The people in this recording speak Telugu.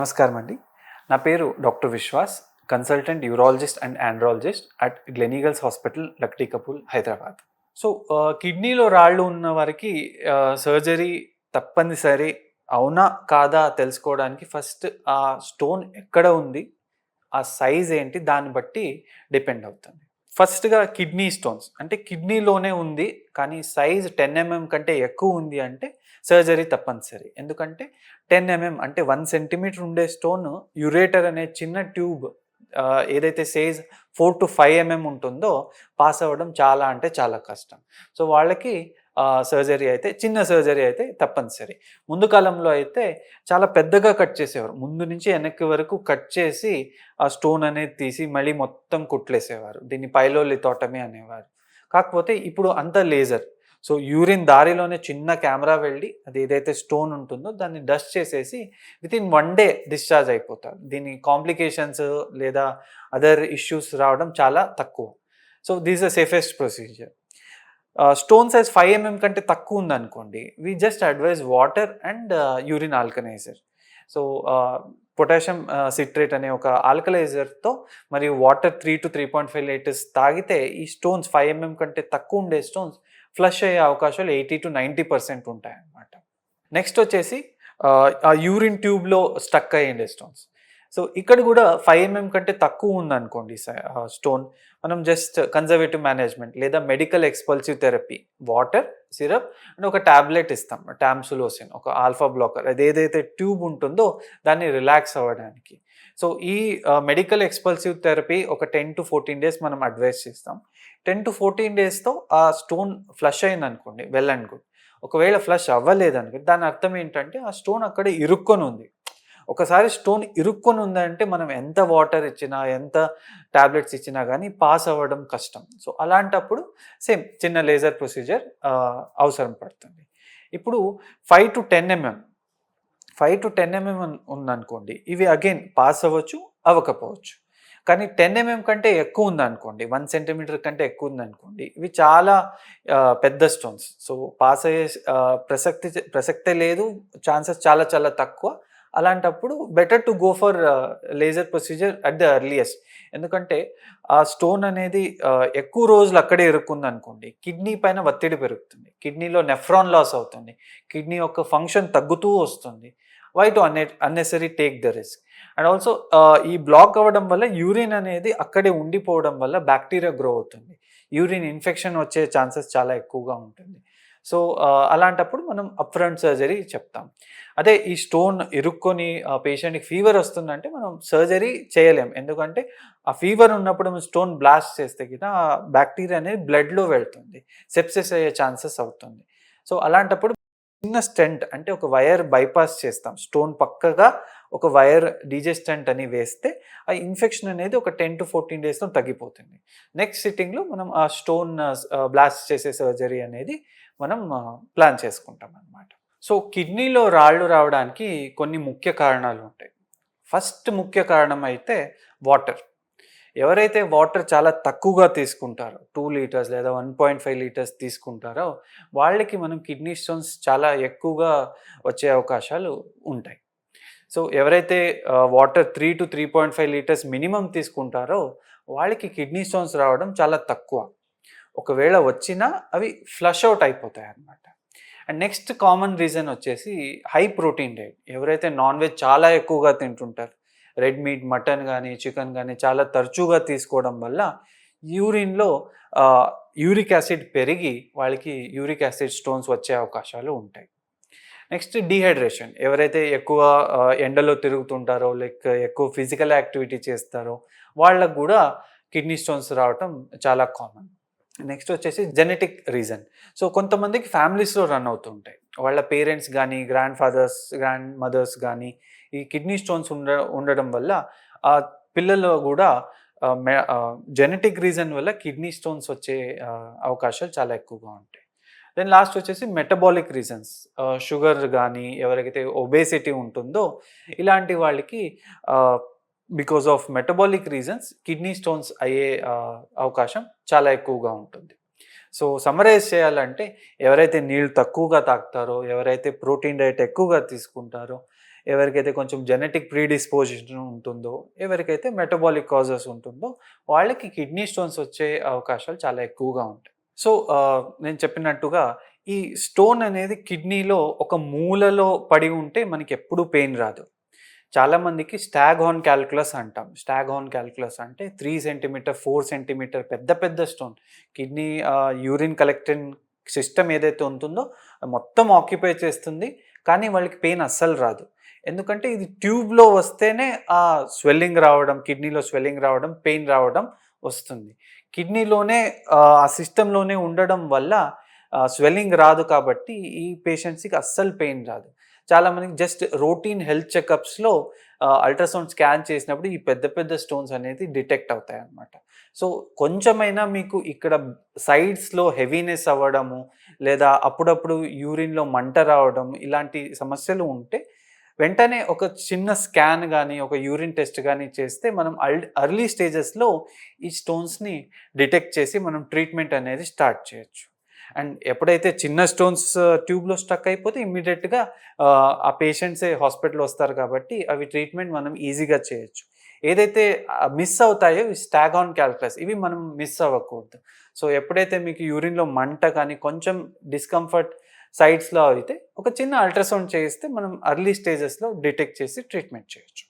నమస్కారం అండి. నా పేరు doctor Vishwas, consultant urologist and andrologist at Gleneagles hospital, Lakdi కపూల్, Hyderabad. So, కిడ్నీలో రాళ్ళు ఉన్న వారికి సర్జరీ తప్పనిసరి అవునా? కాదా? తెలుసుకోవడానికి ఫస్ట్ ఆ స్టోన్ ఎక్కడ ఉంది? ఆ సైజ్ ఏంటి? దాన్ని బట్టి డిపెండ్ అవుతుంది. ఫస్ట్‌గా కిడ్నీ స్టోన్స్ అంటే కిడ్నీలోనే ఉంది. కానీ సైజ్ 10 కంటే ఎక్కువ ఉంది అంటే సర్జరీ తప్పనిసరి. ఎందుకంటే 10 అంటే 1 సెంటీమీటర్ ఉండే స్టోన్ యురేటర్ అనే చిన్న ట్యూబ్ ఏదైతే సైజ్ 4-5 ఉంటుందో పాస్ అవ్వడం చాలా అంటే చాలా కష్టం. సో, వాళ్ళకి సర్జరీ అయితే చిన్న సర్జరీ అయితే తప్పనిసరి. ముందు కాలంలో అయితే చాలా పెద్దగా కట్ చేసేవారు. ముందు నుంచి వెనక్కి వరకు కట్ చేసి ఆ స్టోన్ అనేది తీసి మళ్ళీ మొత్తం కుట్లేసేవారు. దీన్ని పైలోలిథోటమీ అనేవారు. కాకపోతే ఇప్పుడు అంతా లేజర్. సో, యూరిన్ దారిలోనే చిన్న కెమెరా వెళ్ళి అది ఏదైతే స్టోన్ ఉంటుందో దాన్ని డస్ట్ చేసేసి వితిన్ 1 డే డిశ్చార్జ్ అయిపోతారు. దీని కాంప్లికేషన్స్ లేదా అదర్ ఇష్యూస్ రావడం చాలా తక్కువ. So, this the safest procedure. Stone size 5 కంటే తక్కువ ఉందనుకోండి, we just advise water and urine alkalizer. So, potassium citrate అనే ఒక ఆల్కలైజర్‌తో మరియు వాటర్ 3-3.5 లీటర్స్ తాగితే ఈ స్టోన్స్ 5 కంటే తక్కువ ఉండే స్టోన్స్ ఫ్లష్ అయ్యే అవకాశాలు 80-90% ఉంటాయన్నమాట. నెక్స్ట్ వచ్చేసి ఆ యూరిన్ ట్యూబ్‌లో స్టక్ అయ్యుండే స్టోన్స్. సో, ఇక్కడ కూడా 5 కంటే తక్కువ ఉందనుకోండి స్టోన్, మనం జస్ట్ కన్జర్వేటివ్ మేనేజ్మెంట్ లేదా medical expulsive therapy, water, syrup and ఒక టాబ్లెట్ ఇస్తాం. టామ్సులోసిన్, ఒక ఆల్ఫా బ్లాకర్. అదేదైతే ట్యూబ్ ఉంటుందో దాన్ని రిలాక్స్ అవ్వడానికి. సో, ఈ మెడికల్ ఎక్స్‌పల్సివ్ థెరపీ ఒక 10-14 డేస్ మనం అడ్వైస్ చేస్తాం. 10-14 డేస్‌తో ఆ స్టోన్ ఫ్లష్ అయిందనుకోండి, వెల్ అండ్ గుడ్. ఒకవేళ ఫ్లష్ అవ్వలేదనుకో దాని అర్థం ఏంటంటే ఆ స్టోన్ అక్కడే ఇరుక్కొని ఉంది. ఒకసారి స్టోన్ ఇరుక్కొని ఉందంటే మనం ఎంత వాటర్ ఇచ్చినా, ఎంత టాబ్లెట్స్ ఇచ్చినా గానీ పాస్ అవ్వడం కష్టం. సో, అలాంటప్పుడు సేమ్ చిన్న లేజర్ ప్రొసీజర్ అవసరం పడుతుంది. ఇప్పుడు 5-10 ఉందనుకోండి, ఇవి అగైన్ పాస్ అవ్వచ్చు, అవ్వకపోవచ్చు. కానీ 10 కంటే ఎక్కువ ఉందనుకోండి, 1 సెంటీమీటర్ కంటే ఎక్కువ ఉందనుకోండి, ఇవి చాలా పెద్ద స్టోన్స్. సో, పాస్ అయ్యే ప్రసక్తే లేదు. ఛాన్సెస్ చాలా చాలా తక్కువ. అలాంటప్పుడు better to go for laser procedure at the earliest. ఎందుకంటే ఆ స్టోన్ అనేది ఎక్కువ రోజులు అక్కడే ఇరుక్కుందనుకోండి, కిడ్నీ పైన ఒత్తిడి పెరుగుతుంది. కిడ్నీలో నెఫ్రాన్ లాస్ అవుతుంది. కిడ్నీ యొక్క ఫంక్షన్ తగ్గుతూ వస్తుంది. Why to unnecessary take the risk? And also ఈ బ్లాక్ అవ్వడం వల్ల యూరిన్ అనేది అక్కడే ఉండిపోవడం వల్ల బ్యాక్టీరియా గ్రో అవుతుంది. యూరిన్ ఇన్ఫెక్షన్ వచ్చే ఛాన్సెస్ చాలా ఎక్కువగా ఉంటుంది. సో, అలాంటప్పుడు మనం అప్‌ఫ్రంట్ సర్జరీ చెప్తాం. అదే ఈ స్టోన్ ఇరుక్కొని ఆ పేషెంట్‌కి ఫీవర్ వస్తుందంటే మనం సర్జరీ చేయలేం. ఎందుకంటే ఆ ఫీవర్ ఉన్నప్పుడు మనం స్టోన్ బ్లాస్ట్ చేస్తే గిన ఆ బ్యాక్టీరియా అనేది బ్లడ్‌లో వెళ్తుంది. సెప్సిస్ అయ్యే ఛాన్సెస్ అవుతుంది. సో, అలాంటప్పుడు చిన్న స్టెంట్ అంటే ఒక వైర్ బైపాస్ చేస్తాం. స్టోన్ పక్కగా ఒక వైర్ డీజే స్టెంట్ అని వేస్తే ఆ ఇన్ఫెక్షన్ అనేది ఒక 10-14 డేస్‌లో తగ్గిపోతుంది. నెక్స్ట్ సిట్టింగ్‌లో మనం ఆ స్టోన్ బ్లాస్ట్ చేసే సర్జరీ అనేది మనం ప్లాన్ చేసుకుంటామనమాట. సో, కిడ్నీలో రాళ్ళు రావడానికి కొన్ని ముఖ్య కారణాలు ఉంటాయి. ఫస్ట్ ముఖ్య కారణం అయితే వాటర్. ఎవరైతే వాటర్ చాలా తక్కువగా తీసుకుంటారో 2 లీటర్స్ లేదా 1.5 లీటర్స్ తీసుకుంటారో వాళ్ళకి మనం కిడ్నీ స్టోన్స్ చాలా ఎక్కువగా వచ్చే అవకాశాలు ఉంటాయి. సో, ఎవరైతే వాటర్ 3-3.5 లీటర్స్ మినిమమ్ తీసుకుంటారో వాళ్ళకి కిడ్నీ స్టోన్స్ రావడం చాలా తక్కువ. ఒకవేళ వచ్చినా అవి ఫ్లష్ ఔట్ అయిపోతాయన్నమాట. అండ్ నెక్స్ట్ కామన్ రీజన్ వచ్చేసి హై ప్రోటీన్ డైట్. ఎవరైతే నాన్ వెజ్ చాలా ఎక్కువగా తింటుంటారో, రెడ్ మీట్, మటన్ గానీ, చికెన్ గానీ చాలా తరచుగా తీసుకోవడం వల్ల యూరిన్‌లో యూరిక్ యాసిడ్ పెరిగి వాళ్ళకి యూరిక్ యాసిడ్ స్టోన్స్ వచ్చే అవకాశాలు ఉంటాయి. Next dehydration. ఎవరైతే ఎక్కువ ఎండలో తిరుగుతుంటారో, ఎక్కువ ఫిజికల్ యాక్టివిటీ చేస్తారో వాళ్ళకి గూడా కిడ్నీ స్టోన్స్ రావటం చాలా కామన్. నెక్స్ట్ వచ్చేసి జెనెటిక్ రీజన్. సో, కొంతమందికి ఫ్యామిలీస్‌లో రన్ అవుతుంటాయి. వాళ్ళ పేరెంట్స్ గానీ, గ్రాండ్ మదర్స్ గానీ ఈ కిడ్నీ స్టోన్స్ ఉండడం వల్ల పిల్లల్లో గూడా జెనెటిక్ రీజన్ వల్ల కిడ్నీ స్టోన్స్ వచ్చే అవకాశాలు చాలా ఎక్కువగా ఉంటాయి. దెన్ లాస్ట్ వచ్చేసి మెటబాలిక్ రీజన్స్. షుగర్ గానీ, ఎవరికైతే ఒబేసిటీ ఉంటుందో ఇలాంటి వాళ్ళకి because of metabolic reasons kidney stones అయ్యే అవకాశం చాలా ఎక్కువగా ఉంటుంది. సో, సమ్మరైజ్ చేయాలంటే ఎవరైతే నీళ్ళు తక్కువగా తాగుతారో, ఎవరైతే ప్రోటీన్ డైట్ ఎక్కువగా తీసుకుంటారో, ఎవరికైతే కొంచెం జెనెటిక్ ప్రీడిస్పోజిషన్ ఉంటుందో, ఎవరికైతే మెటబాలిక్ కాజెస్ ఉంటుందో వాళ్ళకి కిడ్నీ స్టోన్స్ వచ్చే అవకాశాలు చాలా ఎక్కువగా ఉంటాయి. సో, నేను చెప్పినట్టుగా ఈ స్టోన్ అనేది కిడ్నీలో ఒక మూలలో పడి ఉంటే మనకెప్పుడూ పెయిన్ రాదు. చాలామందికి స్టాగ్హార్న్ క్యాల్కులస్ అంటాం. స్టాగ్హార్న్ క్యాల్కులస్ అంటే 3 సెంటీమీటర్, 4 సెంటీమీటర్ పెద్ద పెద్ద stone. Kidney urine collecting system ఏదైతే ఉంటుందో అది మొత్తం ఆక్యుపై చేస్తుంది. కానీ వాళ్ళకి పెయిన్ అస్సలు రాదు. ఎందుకంటే ఇది ట్యూబ్‌లో వస్తేనే స్వెల్లింగ్ రావడం, కిడ్నీలో స్వెల్లింగ్ రావడం, పెయిన్ రావడం వస్తుంది. కిడ్నీలోనే ఆ సిస్టమ్‌లోనే ఉండడం వల్ల స్వెల్లింగ్ రాదు కాబట్టి ఈ పేషెంట్స్‌కి అస్సలు పెయిన్ రాదు. చాలామందికి జస్ట్ రొటీన్ హెల్త్ చెకప్స్‌లో అల్ట్రాసౌండ్ స్కాన్ చేసినప్పుడు ఈ పెద్ద పెద్ద స్టోన్స్ అనేది డిటెక్ట్ అవుతాయన్నమాట. సో, కొంచెమైనా మీకు ఇక్కడ సైడ్స్‌లో హెవీనెస్ అవ్వడము, లేదా అప్పుడప్పుడు యూరిన్‌లో మంట రావడం ఇలాంటి సమస్యలు ఉంటే వెంటనే ఒక చిన్న స్కాన్ గానీ, ఒక యూరిన్ టెస్ట్ గానీ చేస్తే మనం ఎర్లీ స్టేజెస్‌లో ఈ స్టోన్స్‌ని డిటెక్ట్ చేసి మనం ట్రీట్మెంట్ అనేది స్టార్ట్ చేయొచ్చు. అండ్ ఎప్పుడైతే చిన్న స్టోన్స్ ట్యూబ్‌లో స్టక్ అయిపోతే ఇమ్మీడియేట్‌గా ఆ పేషెంట్సే హాస్పిటల్ వస్తారు కాబట్టి అవి ట్రీట్మెంట్ మనం ఈజీగా చేయొచ్చు. ఏదైతే మిస్ అవుతాయో ఈ స్టాగ్హార్న్ క్యాల్కులస్ ఇవి మనం మిస్ అవ్వకూడదు. సో, ఎప్పుడైతే మీకు యూరిన్‌లో మంట కానీ, కొంచెం డిస్కంఫర్ట్ సైడ్స్‌లో అయితే ఒక చిన్న అల్ట్రాసౌండ్ చేయిస్తే మనం ఎర్లీ స్టేజెస్‌లో డిటెక్ట్ చేసి ట్రీట్మెంట్ చేయొచ్చు.